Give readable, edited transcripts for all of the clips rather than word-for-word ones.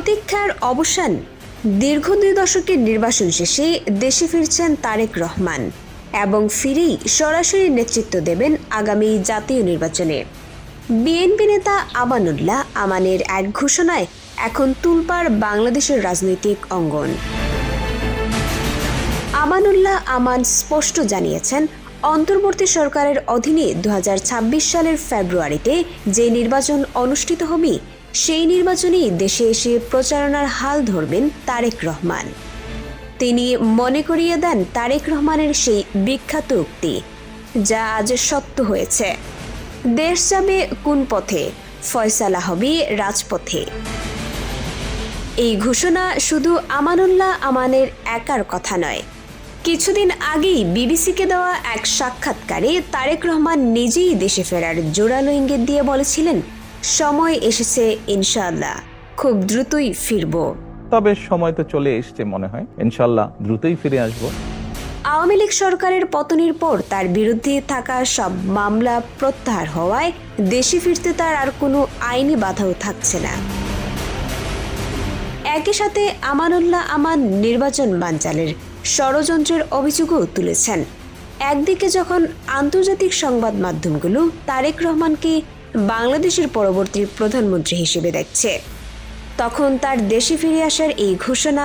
প্রতীক্ষার অবসান। দীর্ঘ 2 দশকের নির্বাচন শেষে দেশে ফিরছেন তারেক রহমান এবং ফিরেই সরাসরি নেতৃত্ব দেবেন আগামী জাতীয় নির্বাচনে। বিএনপি নেতা আমানুল্লাহ আমানের এক ঘোষণায় এখন তুলপাড় বাংলাদেশের রাজনৈতিক অঙ্গন। আমানুল্লাহ আমান স্পষ্ট জানিয়েছেন, অন্তর্বর্তী সরকারের অধীনে 2026 সালের ফেব্রুয়ারিতে যে নির্বাচন অনুষ্ঠিত হবে, সেই নির্বাচনেই দেশে এসে প্রচারণার হাল ধরবেন তারেক রহমান। তিনি মনে করিয়ে দেন তারেক রহমানের সেই বিখ্যাত উক্তি, যা আজ সত্য হয়েছে, দেশ যাবে কোন পথে, ফয়সালা হবে রাজপথে। এই ঘোষণা শুধু আমানুল্লাহ আমানের একার কথা নয়। কিছুদিন আগেই বিবিসিকে দেওয়া এক সাক্ষাৎকারে তারেক রহমান নিজেই দেশে ফেরার জোরালো ইঙ্গিত দিয়ে বলেছিলেন, সময় এসেছে, ইনশাআল্লাহ খুব দ্রুতই ফিরব। তবে সময় তো চলে এসছে, মনে হয় ইনশাআল্লাহ দ্রুতই ফিরে আসব। আওয়ামী লীগ সরকারের পতনের পর তার বিরুদ্ধে থাকা সব মামলা প্রত্যাহার হওয়ায় দেশে ফিরতে তার আর কোনো আইনি বাধাও থাকছে না। একই সাথে আমানুল্লাহ আমান নির্বাচন বানচালের ষড়যন্ত্রের অভিযোগও তুলেছেন। একদিকে যখন আন্তর্জাতিক সংবাদ মাধ্যমগুলো তারেক রহমানকে বাংলাদেশের পরবর্তী প্রধানমন্ত্রী হিসেবে দেখছে, তখন তার দেশে ফিরে আসার এই ঘোষণা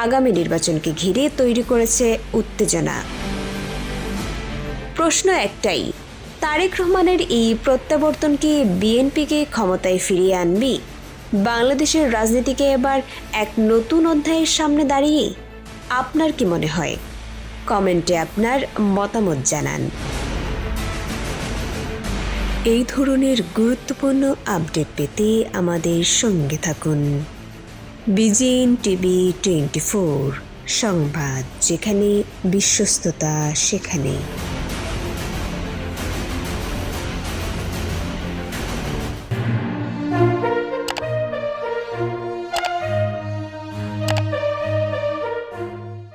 আগামী নির্বাচনকে ঘিরে তৈরি করেছে উত্তেজনা। প্রশ্ন একটাই, তারেক রহমানের এই প্রত্যাবর্তনকে বিএনপিকে ক্ষমতায় ফিরিয়ে আনবে? বাংলাদেশের রাজনীতিকে এবার এক নতুন অধ্যায়ের সামনে দাঁড়িয়ে আপনার কি মনে হয়? কমেন্টে আপনার মতামত জানান। এই ধরনের গুরুত্বপূর্ণ আপডেট পেতে আমাদের সঙ্গে থাকুন। বিজিএন টিভি 24 সংবাদ, যেখানে বিশ্বস্ততা সেখানে।